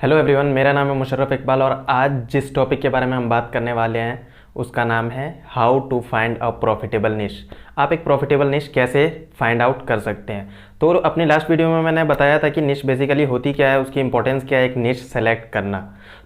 Hello everyone, मेरा नाम है मुशर्रफ इकबाल और आज जिस टॉपिक के बारे में हम बात करने वाले हैं उसका नाम है how to find a profitable niche. आप एक प्रॉफिटेबल निश कैसे फाइंड आउट कर सकते हैं। तो अपनी लास्ट वीडियो में मैंने बताया था कि निश बेसिकली होती क्या है, उसकी इंपॉर्टेंस क्या है, एक निश सेलेक्ट करना।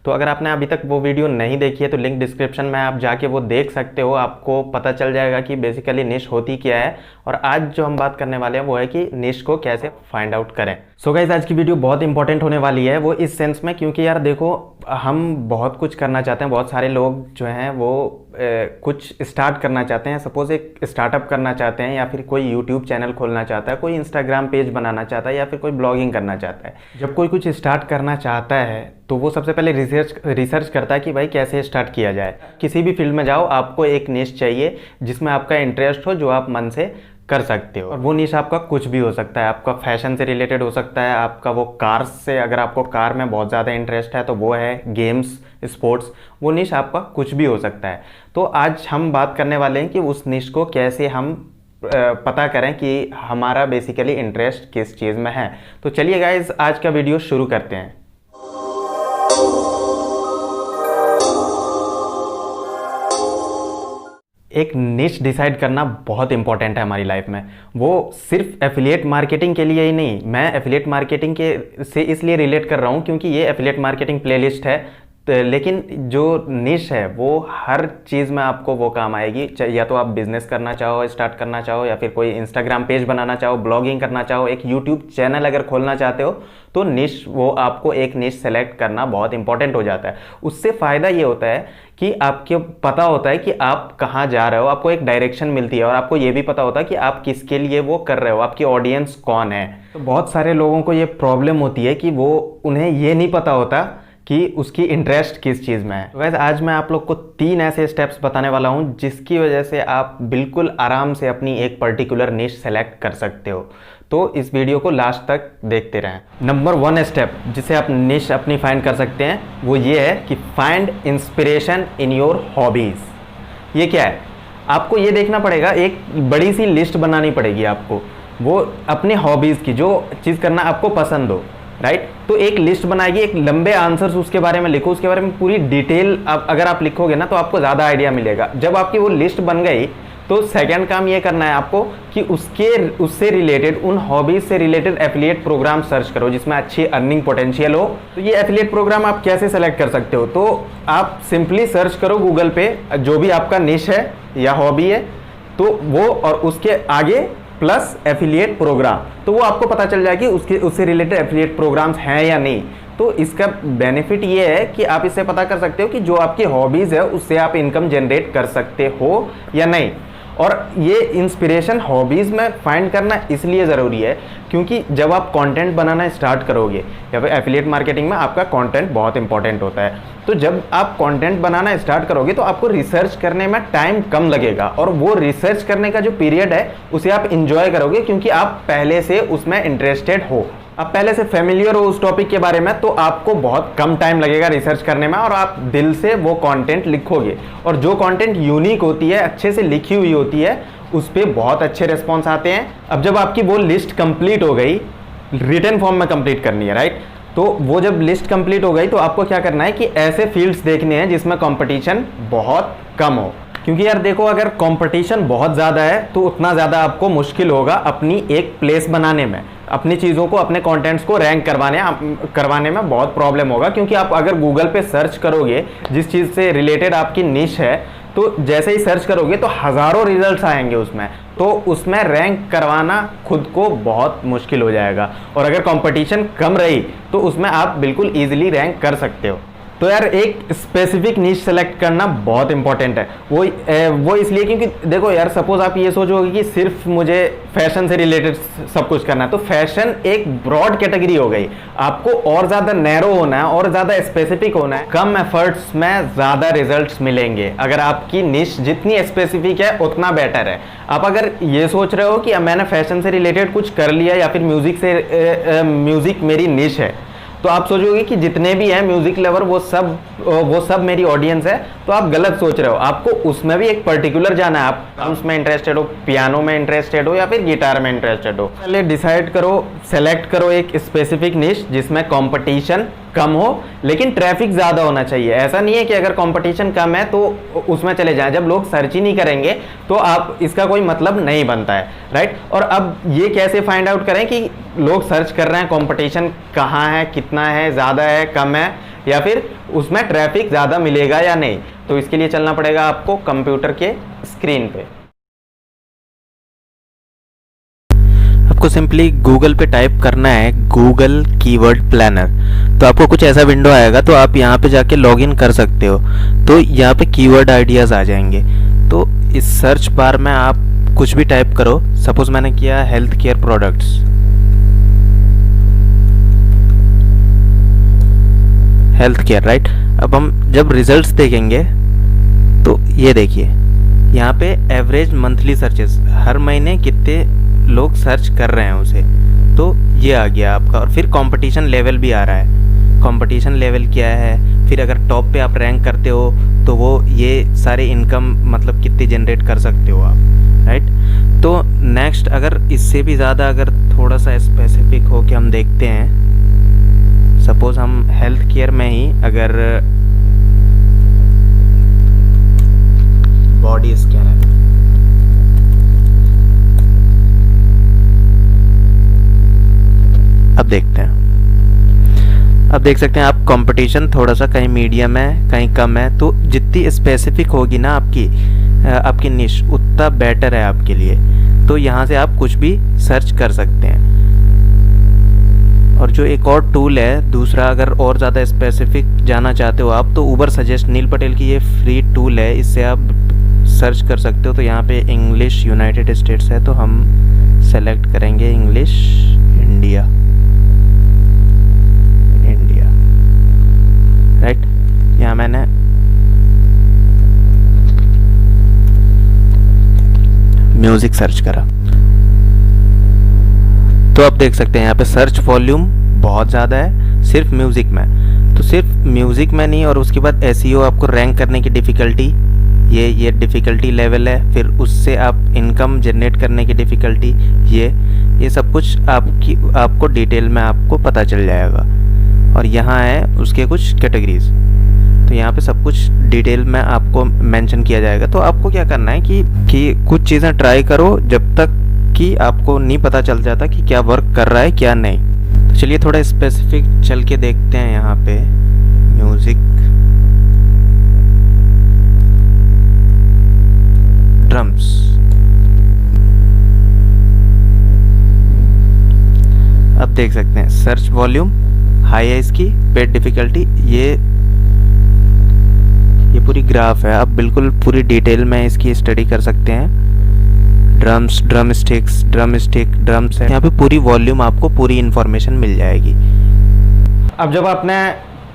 तो अगर आपने अभी तक वो वीडियो नहीं देखी है तो लिंक डिस्क्रिप्शन में आप जाके वो देख सकते हो, आपको पता चल जाएगा कि बेसिकली निश होती क्या है। और आज जो हम बात करने वाले हैं वो है कि निश को कैसे फाइंड आउट करें। सो गाइस, आज की वीडियो बहुत इंपॉर्टेंट होने वाली है, वो इस सेंस में क्योंकि यार देखो, हम बहुत कुछ करना चाहते हैं। बहुत सारे लोग जो हैं वो कुछ स्टार्ट करना चाहते हैं, सपोज एक स्टार्टअप करना चाहते हैं, या फिर कोई यूट्यूब चैनल खोलना चाहता है, कोई इंस्टाग्राम पेज बनाना चाहता है, या फिर कोई ब्लॉगिंग करना चाहता है। जब कोई कुछ स्टार्ट करना चाहता है तो वो सबसे पहले रिसर्च करता है कि भाई कैसे स्टार्ट किया जाए। किसी भी फील्ड में जाओ, आपको एक निश चाहिए जिसमें आपका इंटरेस्ट हो, जो आप मन से कर सकते हो। और वो निश आपका कुछ भी हो सकता है, आपका फैशन से रिलेटेड हो सकता है, आपका वो कार्स से, अगर आपको कार में बहुत ज़्यादा इंटरेस्ट है तो वो है, गेम्स, स्पोर्ट्स, वो निश आपका कुछ भी हो सकता है। तो आज हम बात करने वाले हैं कि उस निश को कैसे हम पता करें कि हमारा बेसिकली इंटरेस्ट किस चीज़ में है। तो चलिए गाइज, आज का वीडियो शुरू करते हैं। एक निश डिसाइड करना बहुत इंपॉर्टेंट है हमारी लाइफ में। वो सिर्फ एफिलिएट मार्केटिंग के लिए ही नहीं, मैं एफिलिएट मार्केटिंग के से इसलिए रिलेट कर रहा हूँ क्योंकि ये एफिलिएट मार्केटिंग प्लेलिस्ट है। लेकिन जो निश है वो हर चीज़ में आपको वो काम आएगी। या तो आप बिजनेस करना चाहो, स्टार्ट करना चाहो, या फिर कोई इंस्टाग्राम पेज बनाना चाहो, ब्लॉगिंग करना चाहो, एक यूट्यूब चैनल अगर खोलना चाहते हो, तो निश, वो आपको एक निश सेलेक्ट करना बहुत इंपॉर्टेंट हो जाता है। उससे फ़ायदा ये होता है कि आपको पता होता है कि आप कहाँ जा रहे हो, आपको एक डायरेक्शन मिलती है, और आपको ये भी पता होता है कि आप किसके लिए वो कर रहे हो, आपकी ऑडियंस कौन है। तो बहुत सारे लोगों को ये प्रॉब्लम होती है कि वो, उन्हें ये नहीं पता होता कि उसकी इंटरेस्ट किस चीज़ में है। तो वैसे आज मैं आप लोग को 3 ऐसे स्टेप्स बताने वाला हूँ जिसकी वजह से आप बिल्कुल आराम से अपनी एक पर्टिकुलर निश सेलेक्ट कर सकते हो। तो इस वीडियो को लास्ट तक देखते रहें। नंबर 1 स्टेप जिसे आप निश अपनी फाइंड कर सकते हैं वो ये है कि find inspiration in your hobbies. ये क्या है? आपको ये देखना पड़ेगा, एक बड़ी सी लिस्ट बनानी पड़ेगी आपको, वो अपनी हॉबीज़ की, जो चीज़ करना आपको पसंद हो, राइट। तो एक लिस्ट बनाएगी, एक लंबे आंसर्स उसके बारे में लिखो, उसके बारे में पूरी डिटेल अगर आप लिखोगे ना तो आपको ज़्यादा आइडिया मिलेगा। जब आपकी वो लिस्ट बन गई तो सेकंड काम ये करना है आपको कि उससे रिलेटेड, उन हॉबीज से रिलेटेड एफिलिएट प्रोग्राम सर्च करो जिसमें अच्छी अर्निंग पोटेंशियल हो। तो ये एफिलिएट प्रोग्राम आप कैसे सेलेक्ट कर सकते हो? तो आप सिंपली सर्च करो गूगल पे जो भी आपका निश है या हॉबी है, तो वो, और उसके आगे प्लस एफिलिएट प्रोग्राम, तो वो आपको पता चल जाएगी उससे रिलेटेड एफिलिएट प्रोग्राम्स हैं या नहीं। तो इसका बेनिफिट ये है कि आप इससे पता कर सकते हो कि जो आपकी हॉबीज़ है उससे आप इनकम जनरेट कर सकते हो या नहीं। और ये इंस्पिरेशन हॉबीज़ में फाइंड करना इसलिए ज़रूरी है क्योंकि जब आप कंटेंट बनाना स्टार्ट करोगे, या फिर एफिलिएट मार्केटिंग में आपका कंटेंट बहुत इंपॉर्टेंट होता है, तो जब आप कंटेंट बनाना स्टार्ट करोगे तो आपको रिसर्च करने में टाइम कम लगेगा, और वो रिसर्च करने का जो पीरियड है उसे आप इंजॉय करोगे क्योंकि आप पहले से उसमें इंटरेस्टेड हो, आप पहले से फेमिलियर हो उस टॉपिक के बारे में। तो आपको बहुत कम टाइम लगेगा रिसर्च करने में, और आप दिल से वो कंटेंट लिखोगे। और जो कंटेंट यूनिक होती है, अच्छे से लिखी हुई होती है, उस पर बहुत अच्छे रिस्पॉन्स आते हैं। अब जब आपकी वो लिस्ट कंप्लीट हो गई, रिटन फॉर्म में कंप्लीट करनी है, राइट, तो वो जब लिस्ट कंप्लीट हो गई तो आपको क्या करना है कि ऐसे फील्ड्स देखने हैं जिसमें कंपटीशन बहुत कम हो। क्योंकि यार देखो, अगर कंपटीशन बहुत ज़्यादा है तो उतना ज़्यादा आपको मुश्किल होगा अपनी एक प्लेस बनाने में, अपनी चीज़ों को, अपने कंटेंट्स को रैंक करवाने में बहुत प्रॉब्लम होगा। क्योंकि आप अगर गूगल पे सर्च करोगे जिस चीज़ से रिलेटेड आपकी निश है, तो जैसे ही सर्च करोगे तो हज़ारों रिजल्ट्स आएंगे उसमें, तो उसमें रैंक करवाना खुद को बहुत मुश्किल हो जाएगा। और अगर कंपटीशन कम रही तो उसमें आप बिल्कुल ईजिली रैंक कर सकते हो। तो यार एक स्पेसिफिक निश सेलेक्ट करना बहुत इंपॉर्टेंट है। वो इसलिए क्योंकि देखो यार, सपोज आप ये सोचोगे कि सिर्फ मुझे फैशन से रिलेटेड सब कुछ करना है, तो फैशन एक ब्रॉड कैटेगरी हो गई। आपको और ज़्यादा नैरो होना है और ज़्यादा स्पेसिफिक होना है, कम एफर्ट्स में ज़्यादा रिजल्ट्स मिलेंगे। अगर आपकी निश जितनी स्पेसिफिक है उतना बेटर है। आप अगर ये सोच रहे हो कि मैंने फैशन से रिलेटेड कुछ कर लिया, या फिर म्यूज़िक मेरी निश है, तो आप सोचोगे कि जितने भी हैं म्यूजिक लवर वो सब मेरी ऑडियंस है, तो आप गलत सोच रहे हो। आपको उसमें भी एक पर्टिकुलर जाना है। आप ड्रम्स में इंटरेस्टेड हो, पियानो में इंटरेस्टेड हो, या फिर गिटार में इंटरेस्टेड हो। पहले डिसाइड करो, सेलेक्ट करो एक स्पेसिफिक निश जिसमें कंपटीशन कम हो लेकिन ट्रैफिक ज़्यादा होना चाहिए। ऐसा नहीं है कि अगर कंपटीशन कम है तो उसमें चले जाएं, जब लोग सर्च ही नहीं करेंगे तो आप इसका कोई मतलब नहीं बनता है, राइट। और अब ये कैसे फाइंड आउट करें कि लोग सर्च कर रहे हैं, कंपटीशन कहाँ है, कितना है, ज़्यादा है, कम है, या फिर उसमें ट्रैफिक ज़्यादा मिलेगा या नहीं। तो इसके लिए चलना पड़ेगा आपको कंप्यूटर के स्क्रीन पे। आपको सिंपली गूगल पे टाइप करना है गूगल कीवर्ड प्लानर, तो आपको कुछ ऐसा विंडो आएगा। तो आप यहाँ पे जाके लॉगिन कर सकते हो। तो यहाँ पे कीवर्ड आइडियाज़ आ जाएंगे। तो इस सर्च बार में आप कुछ भी टाइप करो। सपोज मैंने किया health care products, health care, right. अब हम जब रिजल्ट्स देखेंगे तो ये देखिए यहाँ पे एवरेज मंथली सर्चेस, हर महीने कितने लोग सर्च कर रहे हैं उसे, तो ये आ गया आपका। और फिर कंपटीशन लेवल भी आ रहा है, कंपटीशन लेवल क्या है। फिर अगर टॉप पे आप रैंक करते हो तो वो ये सारे इनकम मतलब कितनी जनरेट कर सकते हो आप, राइट। तो नेक्स्ट अगर इससे भी ज़्यादा अगर थोड़ा सा स्पेसिफिक हो के हम देखते हैं, सपोज हम हेल्थ केयर में ही अगर बॉडी स्कैनर, अब देखते हैं। अब देख सकते हैं आप कंपटीशन थोड़ा सा कहीं मीडियम है कहीं कम है। तो जितनी स्पेसिफिक होगी ना आपकी निश, उतना बेटर है आपके लिए। तो यहाँ से आप कुछ भी सर्च कर सकते हैं। और जो एक और टूल है दूसरा, अगर और ज़्यादा स्पेसिफिक जाना चाहते हो आप, तो ऊबर सजेस्ट, नील पटेल की ये फ्री टूल है, इससे आप सर्च कर सकते हो। तो यहाँ पे इंग्लिश यूनाइटेड स्टेट्स है, तो हम सेलेक्ट करेंगे इंग्लिश इंडिया, राइट। यहाँ मैंने म्यूजिक सर्च करा, तो आप देख सकते हैं यहाँ पे सर्च वॉल्यूम बहुत ज़्यादा है सिर्फ म्यूज़िक में। तो सिर्फ म्यूज़िक में नहीं, और उसके बाद एसईओ आपको रैंक करने की डिफ़िकल्टी, ये डिफ़िकल्टी लेवल है। फिर उससे आप इनकम जनरेट करने की डिफ़िकल्टी, ये सब कुछ आपको डिटेल में आपको पता चल जाएगा। और यहाँ है उसके कुछ कैटेगरीज, तो यहाँ पे सब कुछ डिटेल में आपको मेंशन किया जाएगा। तो आपको क्या करना है कि कुछ चीज़ें ट्राई करो जब तक कि आपको नहीं पता चल जाता कि क्या वर्क कर रहा है क्या नहीं। तो चलिए थोड़ा स्पेसिफिक चल के देखते हैं। यहाँ पे म्यूजिक, ड्रम्स, अब देख सकते हैं सर्च वॉल्यूम हाई है इसकी, पेड डिफिकल्टी, ये पूरी ग्राफ है। आप बिल्कुल पूरी डिटेल में इसकी स्टडी कर सकते हैं। ड्रम्स, ड्रम स्टिक्स, ड्रम्स है, यहाँ पे पूरी वॉल्यूम आपको पूरी इंफॉर्मेशन मिल जाएगी। अब जब आपने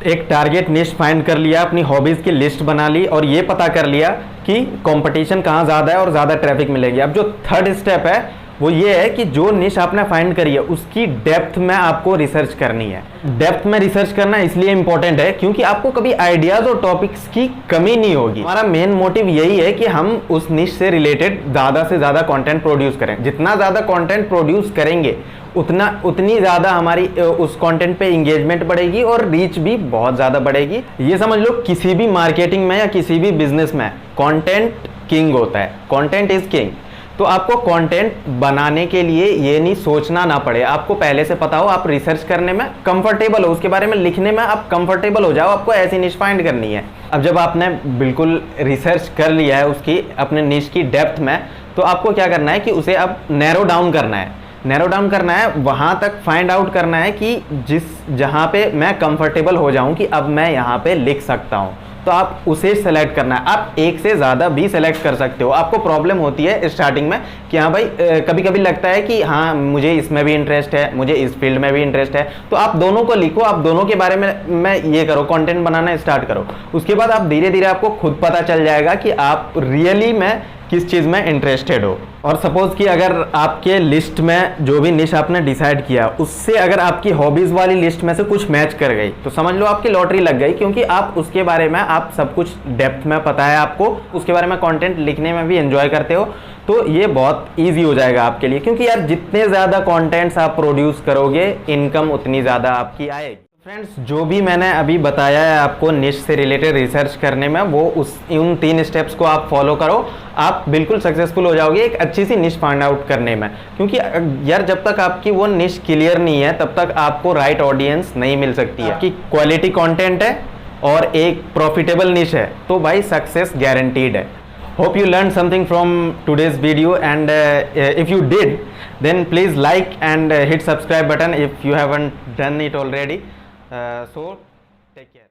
एक टारगेट निश फाइंड कर लिया, अपनी हॉबीज़ की लिस्ट बना ली और ये पता कर लिया कि कंपटीशन कहाँ ज़्यादा है और ज़्यादा ट्रैफिक मिलेगी, अब जो थर्ड स्टेप है वो ये है कि जो निश आपने फाइंड करी है उसकी डेप्थ में आपको रिसर्च करनी है। डेप्थ में रिसर्च करना इसलिए इंपॉर्टेंट है क्योंकि आपको कभी आइडियाज़ और टॉपिक्स की कमी नहीं होगी। हमारा मेन मोटिव यही है कि हम उस निश से रिलेटेड ज़्यादा से ज़्यादा कंटेंट प्रोड्यूस करें। जितना ज़्यादा कंटेंट प्रोड्यूस करेंगे उतनी ज़्यादा हमारी उस कंटेंट पे इंगेजमेंट बढ़ेगी और रीच भी बहुत ज़्यादा बढ़ेगी। ये समझ लो किसी भी मार्केटिंग में या किसी भी बिजनेस में कंटेंट किंग होता है, कंटेंट इज किंग। तो आपको कंटेंट बनाने के लिए ये नहीं सोचना ना पड़े, आपको पहले से पता हो, आप रिसर्च करने में कंफर्टेबल हो, उसके बारे में लिखने में आप कंफर्टेबल हो जाओ, आपको ऐसी निश फाइंड करनी है। अब जब आपने बिल्कुल रिसर्च कर लिया है उसकी अपने निश की डेप्थ में, तो आपको क्या करना है कि उसे अब नैरो डाउन करना है। नैरो डाउन करना है, वहाँ तक फाइंड आउट करना है कि जहाँ पे मैं कंफर्टेबल हो जाऊँ कि अब मैं यहाँ पे लिख सकता हूँ, तो आप उसे सेलेक्ट करना है। आप एक से ज़्यादा भी सेलेक्ट कर सकते हो। आपको प्रॉब्लम होती है स्टार्टिंग में कि हाँ भाई कभी कभी लगता है कि हाँ मुझे इसमें भी इंटरेस्ट है, मुझे इस फील्ड में भी इंटरेस्ट है, तो आप दोनों को लिखो, आप दोनों के बारे में ये करो, कंटेंट बनाना स्टार्ट करो। उसके बाद आप धीरे धीरे आपको खुद पता चल जाएगा कि आप रियली में किस चीज़ में इंटरेस्टेड हो। और सपोज कि अगर आपके लिस्ट में जो भी निश आपने डिसाइड किया उससे अगर आपकी हॉबीज़ वाली लिस्ट में से कुछ मैच कर गई तो समझ लो आपकी लॉटरी लग गई, क्योंकि आप उसके बारे में आप सब कुछ डेप्थ में पता है, आपको उसके बारे में कंटेंट लिखने में भी एंजॉय करते हो, तो ये बहुत ईजी हो जाएगा आपके लिए। क्योंकि यार जितने ज़्यादा कॉन्टेंट्स आप प्रोड्यूस करोगे इनकम उतनी ज़्यादा आपकी आएगी। फ्रेंड्स, जो भी मैंने अभी बताया है आपको निश से रिलेटेड रिसर्च करने में, वो उन 3 स्टेप्स को आप फॉलो करो, आप बिल्कुल सक्सेसफुल हो जाओगे एक अच्छी सी निश फाइंड आउट करने में। क्योंकि यार जब तक आपकी वो निश क्लियर नहीं है तब तक आपको राइट ऑडियंस नहीं मिल सकती है। आपकी क्वालिटी कंटेंट है और एक प्रॉफिटेबल निश है तो भाई सक्सेस गारंटीड है। Hope you learn something from today's video and if you did then please like and hit subscribe button if you haven't done it already. So take care.